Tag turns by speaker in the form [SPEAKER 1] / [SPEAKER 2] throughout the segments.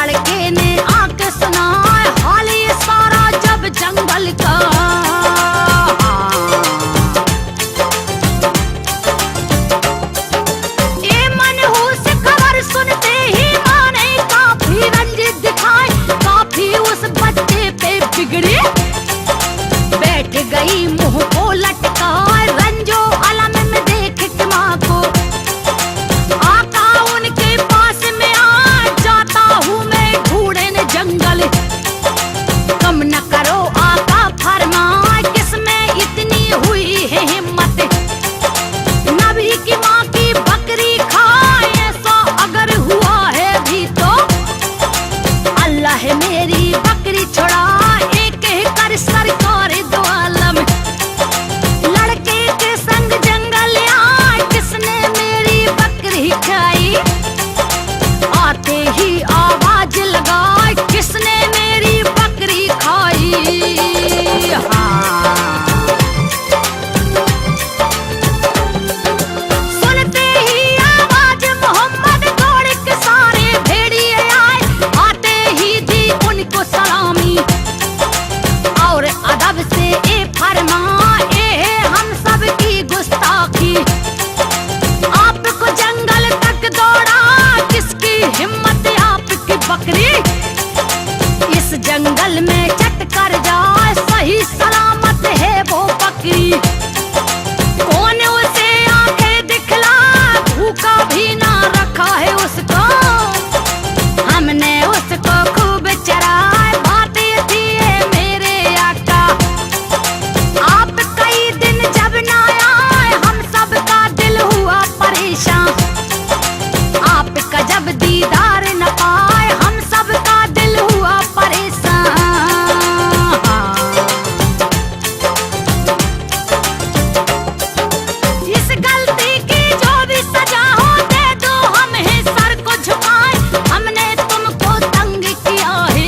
[SPEAKER 1] लड़के ने आके सुनाया हाल ये सारा जब जंगल का। ये मनहूस खबर सुनते ही माँ ने काफी रंजित दिखाए, काफी उस बच्चे पे बिगड़ी। बैठ गई मुंह को लटकाए, रंजो अलम में देख के माँ को। आका उनके पास में आ जाता हूँ मैं ढूंढे न जंगल। कम न करो आका फरमाए, किसमें इतनी हुई है हिम्मत। नबी की माँ की बकरी खाए, ऐसा अगर हुआ है भी तो अल्लाह मेरी बकरी छुड़ा, एक कर सरकार दो आलम। लड़के के संग जंगल आए, किसने मेरी बकरी खाई। आते ही आवाज लगाए, किसने मेरी बकरी खाई। हाँ। सुनते ही आवाज मोहम्मद दौड़ के सारे भेड़िए आए, आते ही दी उनको सलामी और अदब से ए फरमाए हम सब की गुस्ताखी। आपको जंगल तक दौड़ा, किसकी हिम्मत आपकी बकरी। इस जंगल में चट कर जाए, सही सलामत है वो बकरी। कौन उसे आंखें दिखला, भूखा भी ना रखा है उसको। हमने उसको खूब चराए, बातें थी ये मेरे आका। आप कई दिन जब ना आए, हम सब का दिल हुआ परेशान। आपका जब दीदार न पाए, हम सब का दिल हुआ परेशान। इस गलती की जो भी सजा हो दे दो, हम है सर को झुकाए। हमने तुमको तंग किया है,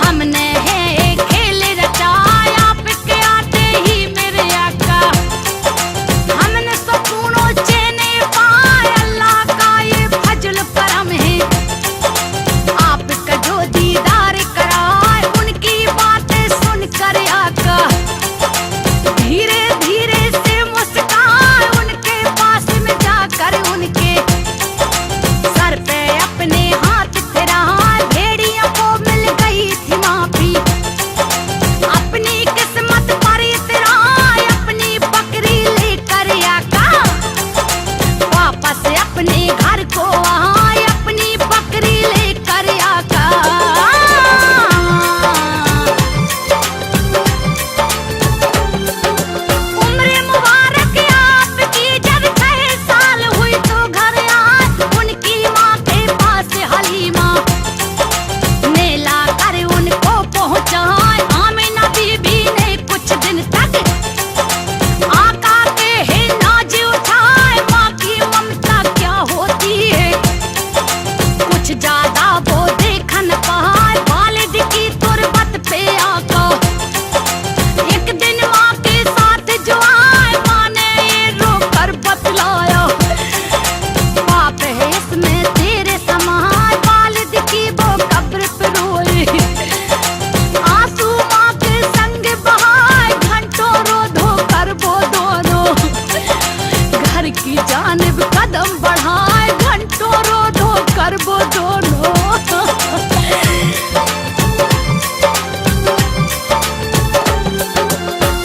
[SPEAKER 1] हमने है एक खेल रचाया। आपके आते ही मेरे आका हमने सुकून और चैन पाए, अल्लाह का ये फजल करम है। आपका जो दीदार कराए, उनकी बातें सुनकर आका धीरे धीरे से मुस्काए। उनके पास में जाकर उनके सर पे अपने हाथ फिराए, भेड़ियों को मिल गई थी माफी। अपनी किस्मत पर इतराए, अपनी बकरी लेकर आका वापस अपने घर को आए, अपनी बकरी लेकर आका। उम्र मुबारक आपकी जब 6 साल हुई तो घर आए, उनकी माँ के पास हलीमा ने लाकर उनको पहुँचाए। आमिना बीबी ने कुछ दिन तक आका के है नाज उठाए। माँ की ममता क्या होती है, कुछ ज्यादा वो देख न पाए। वालिद की तुरबत पे आका एक दिन माँ के साथ जो आए, माँ ने ये रोकर बतलाया पाप है इसमें तेरे समान। वालिद की वो कब्र पे रोए, आंसू माँ के संग बहाए। घंटों रो धो कर वो दोनों घर की जानिब कदम बढ़ाए। घंटों रो धो कर वो दोनों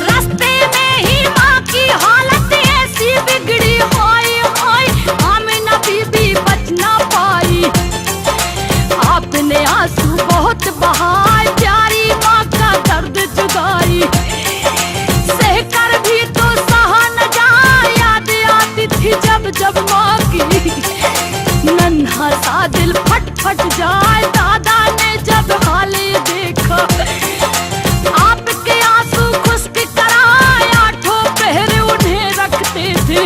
[SPEAKER 1] रास्ते में ही माँ की हालत ऐसी बिगड़ी। हाय हाय आमिना बीबी बच ना पाई। आपने आंसू बहुत बहाए, प्यारी माँ का दर्द जुदाई सहकर भी तो सहा न जाए। याद आती थी जब जब माँ की, नन्हा सा दिल फट फट जाए। दादा ने जब हाल ये देखा, आपके आंसू खुश्क कराए। 8 पहरे उन्हें रखते थे,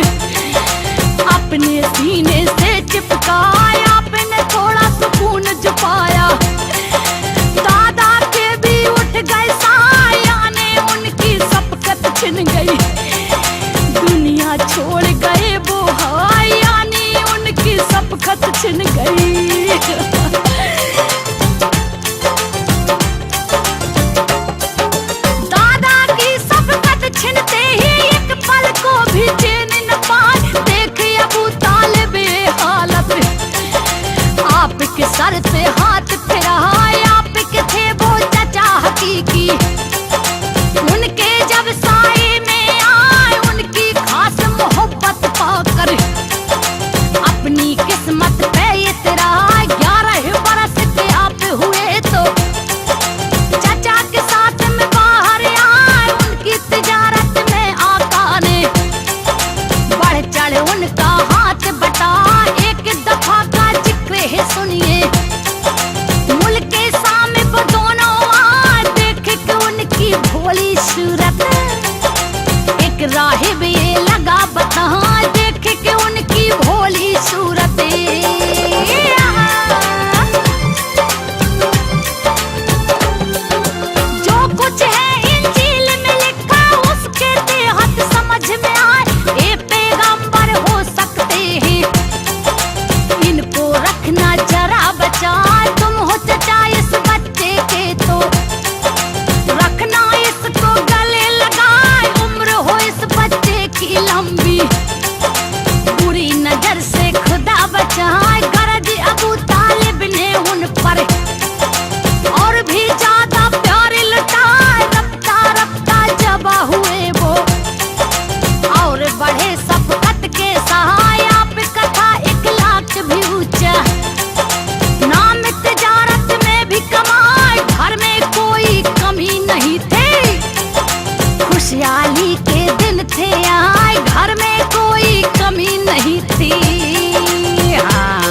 [SPEAKER 1] अपने सीने से चिपकाए। आपने थोड़ा सुकून जुपाया, दादा के भी उठ गए साया ने उनकी शफकत छिन गई। दुनिया छोड़ गए वो हाय, यानी उनकी शफकत छिन गई। पर और भी ज्यादा प्यार लुटाए, रफ्ता रफ्ता जबा हुए वो और बढ़े शफकत के सहाय। आप कथा 1 लाख भी ऊंचा, नाम तिजारत में भी कमाए, घर में कोई कमी नहीं थी, खुशहाली के दिन थे आए, घर में कोई कमी नहीं थी। हाँ।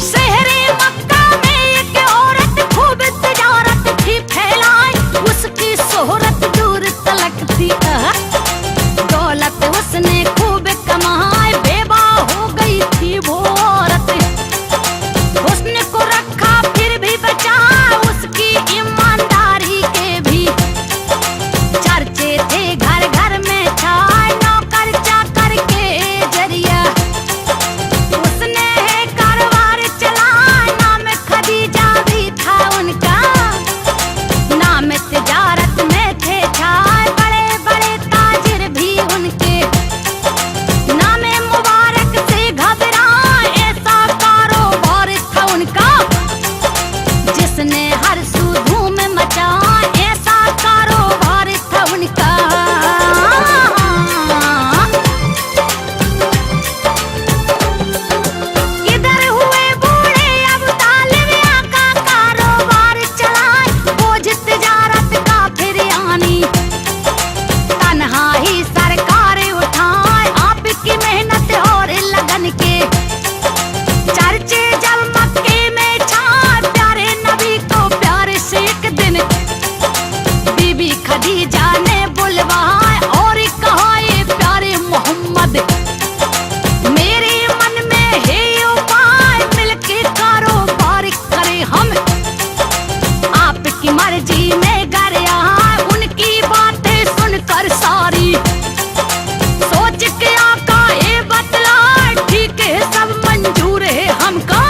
[SPEAKER 1] शहरे मक्का में एक औरत खूब तिजारत थी फैलाई, उसकी शोहरत दूर तलक थी, दौलत उसने खूब कमाई, बेवा हो गई थी वो औरत, हुस्न को रखा फिर भी बचा, उसकी ईमानदारी के भी चर्चे थे घर घर में छाए, नौकर चाकर के जरिया उसने है कारोबार चलाया, नाम खदीजा भी था उनका, नाम तिजारत में थे छाए, बड़े बड़े ताजिर भी उनके, नामे मुबारक से घबराए, ऐसा कारोबार था उनका जिसने हर सू धूम मचाए, ऐसा कारोबार था उनका। इधर हुए बूढ़े अब तालिब का कारोबार चलाए, बोझ तिजारत का फिर आनी तन्हा ही सरकार उठाए, आपकी मेहनत और लगन के चर्चे जब मक्के में छाए, प्यारे नबी को प्यारे से एक दिन बीबी खदीजा ने बुलवाए और कहा, ये प्यारे मोहम्मद मेरे मन में है उपाय, मिलके कारोबार करें हम, आपकी मर्जी में घर आए, उनकी बातें सुनकर सारी सोच के आका ये बतलाए, ठीक है सब मंजूर है हमका।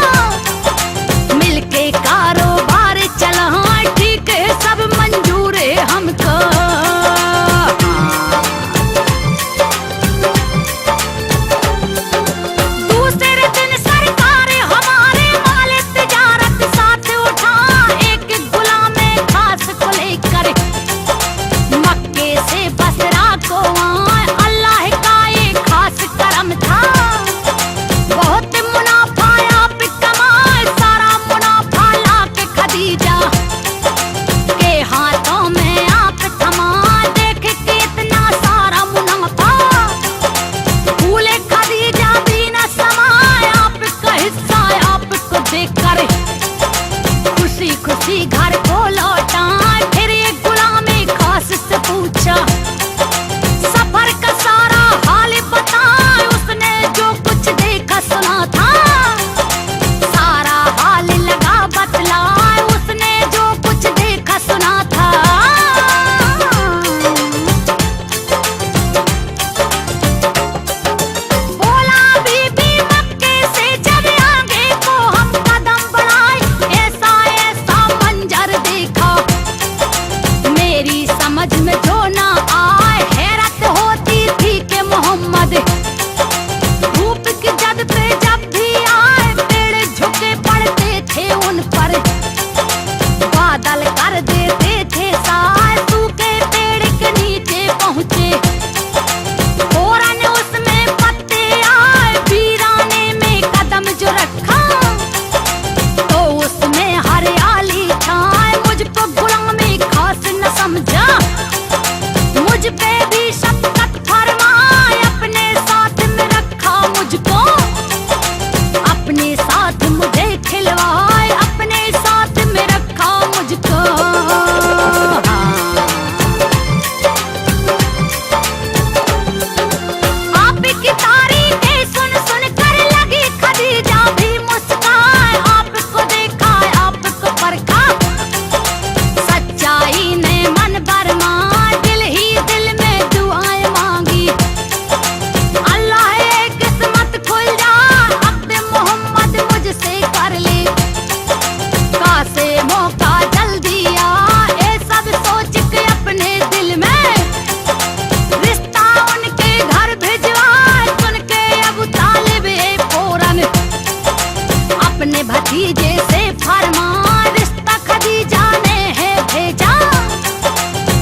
[SPEAKER 1] खदीजे से फरमान, रिश्ता खदीजा ने है भेजा।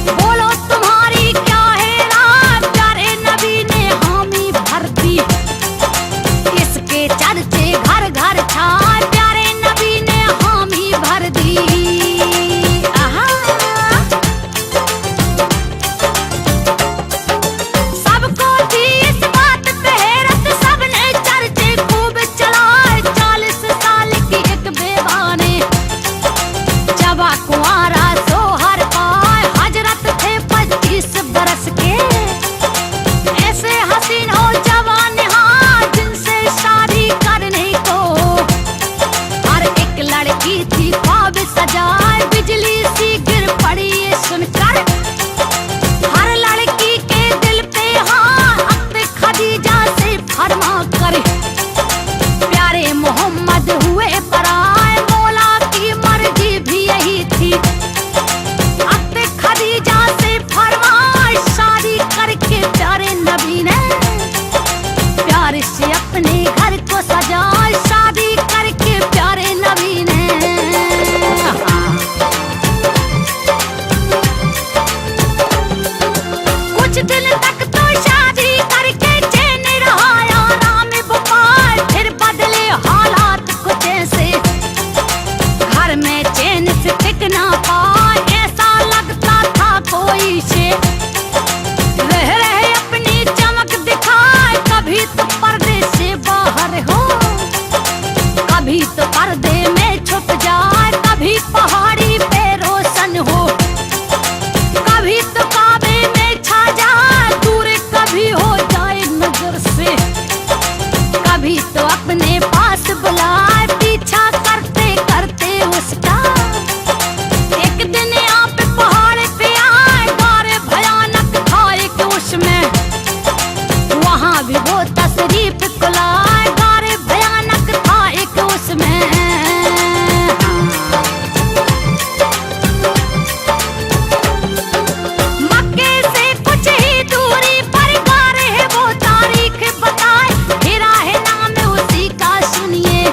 [SPEAKER 1] बोलो तुम्हारी क्या है राय, प्यारे नबी ने हामी भर दी। इसके चर्चे घर घर छाए, प्यारे नबी ने हामी भर दी। आहा। सबको थी इस बात पे हैरत, सबने चर्चे खूब चलाए। 40 साल की एक बेवा ने जवा कुंवारा सोहर पाए। हजरत थे 25 बरस के, ऐसे हसीन और जवान हाँ जिनसे शादी करने को। हर एक लड़की थी ख्वाब सजाए, बिजली सी गिर पड़ी ये सुनकर हर लड़की के दिल पे। हाँ अपने खदीजा से फरमा कर प्यारे मोहम्मद हुए पराए, मौला की मर्जी भी यही थी। अपने खदीजा से फरमाए, शादी करके प्यारे नबी ने प्यार से अपने घर को सजाए। शादी करके प्यारे नबी ने। कुछ दिन तक तो शादी करके चैन रहा आराम बुपार, फिर बदले हालात कुछ ऐसे घर में चैन से टिक ना पाए। ऐसा लगता था कोई से रह रहे अपनी चमक दिखाए। कभी तो पर्दे से बाहर हो, कभी तो पर्दे में छुप जाए। कभी पहाड़ी पे रोशन हो, कभी तो काबे में छा जाए दूर। कभी हो जाए नजर से, कभी तो अपने पास बुलाए। पीछा करते करते उसका एक दिन यहाँ पे पहाड़ पे आए। गारे भयानक था एक उसमें, वहाँ भी वो तशरीफ कुलाए। गारे भयानक था एक उसमें। मक्के से कुछ ही दूरी पर गारे है वो तारीख बताए। हिरा है नाम उसी का सुनिए,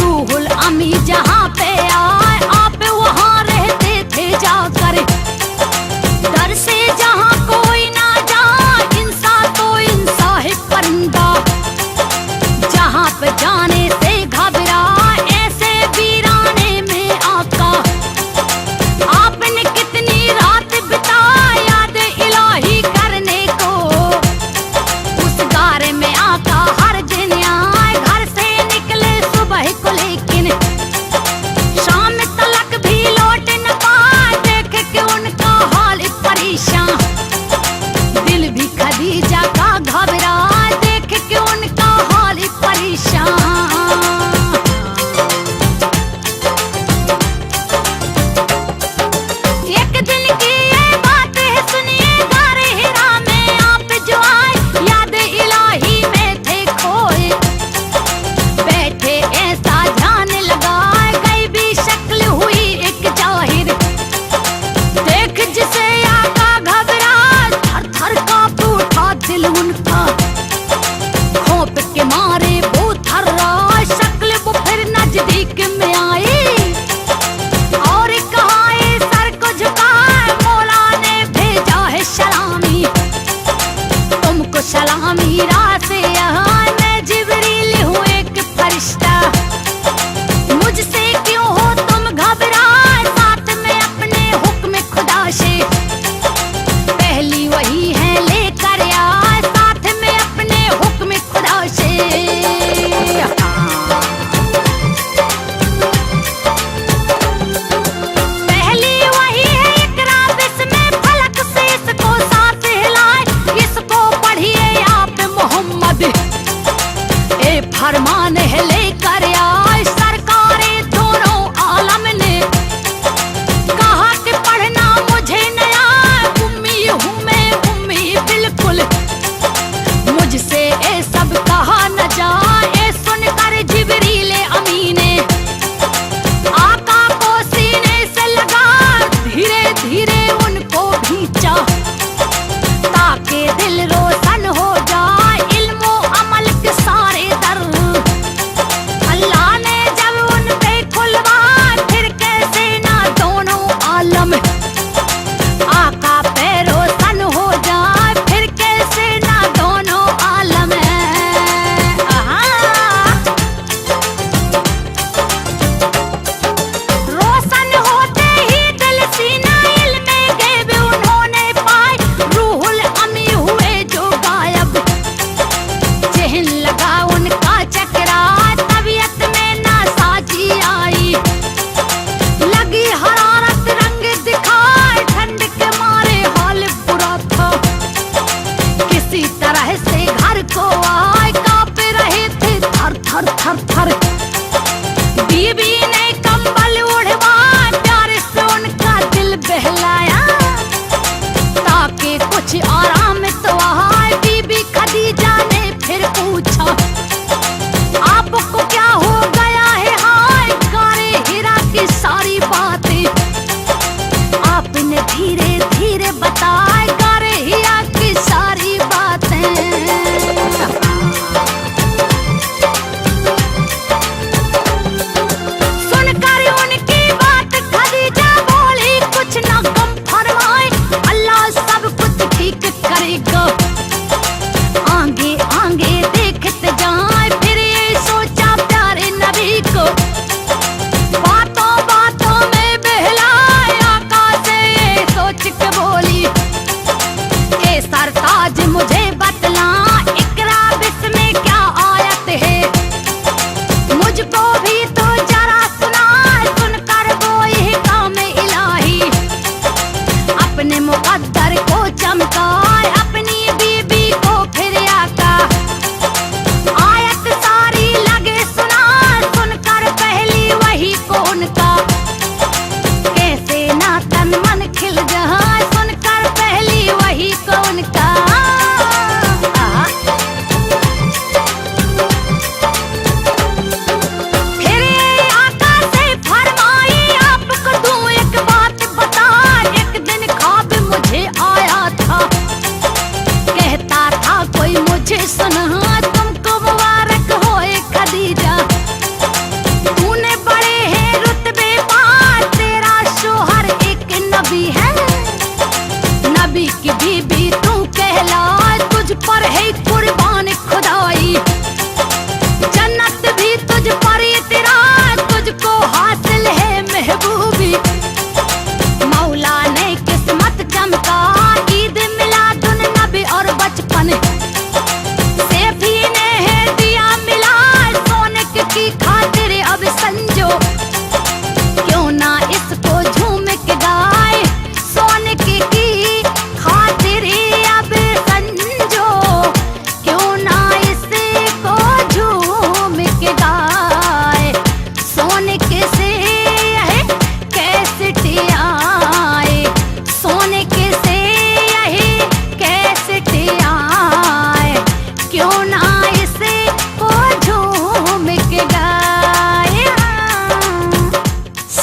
[SPEAKER 1] रूहुल अमी जहाँ पे आए आप वहाँ रहते थे जाकर। डर से जहाँ कोई ना जाए, इंसा तो इंसा है परिंदा। जहाँ पे जाने से घबराए, ऐसे वीराने में आका। आपने कितनी रात बिताई याद इलाही करने को। उस गारे में आका हर दिन आए, घर से निकले सुबह को लेकिन शाम तलक भी लौट न पाए। देख के उनका हाल परेशान, दिल भी खदीजा का घबराए। देख के उनका हाल परेशान। एक दिन की ये बात है सुनिए, गारे हिरा में आप जो आए। याद इलाही में थे खोए बैठे, ऐसा ध्यान लगाए। गई भी शक्ल हुई एक जाहिर, देख जिसे आका घबरा। थर थर कांप उठा दिल उनका, खौफ के मारे वो थर्रा। शक्ल वो फिर नजदीक में आई और कहा ये सर को झुकाए। मौला ने भेजा है सलामी, तुमको सलामी रात से यहाँ। मैं जिब्रील हूँ एक फरिश्ता, मुझसे क्यों हो तुम घबराए। साथ में अपने हुक्म खुदा से पहली वही है लेकर आए। साथ में अपने हुक्म खुदा से। पहली वही है इकरा बिस्मिल्लाह, फलक से इसको साथ हिलाए। इसको पढ़िए आप मोहम्मद, ए फरमान है लेकर आए। सरकारे दोनों आलम ने कहा कि पढ़ना मुझे नया। उम्मी हूँ मैं उम्मी बिल्कुल, मुझसे ए सब कहा न जाए। सुनकर जिब्रील अमी ने आका को सीने से लगा, धीरे धीरे उनको भींचा ताकि दिल रोशन हो जाए। इल्मो अमल के सारे दर अल्लाह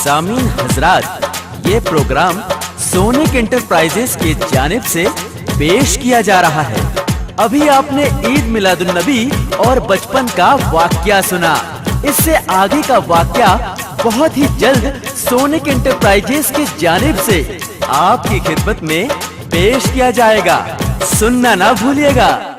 [SPEAKER 2] सामीन हजरात, ये प्रोग्राम सोनिक एंटरप्राइजेस की जानिब से पेश किया जा रहा है। अभी आपने ईद मिलादुन नबी और बचपन का वाकया सुना। इससे आगे का वाकया बहुत ही जल्द सोनिक एंटरप्राइजेस की जानिब से आपकी खिदमत में पेश किया जाएगा। सुनना ना भूलिएगा।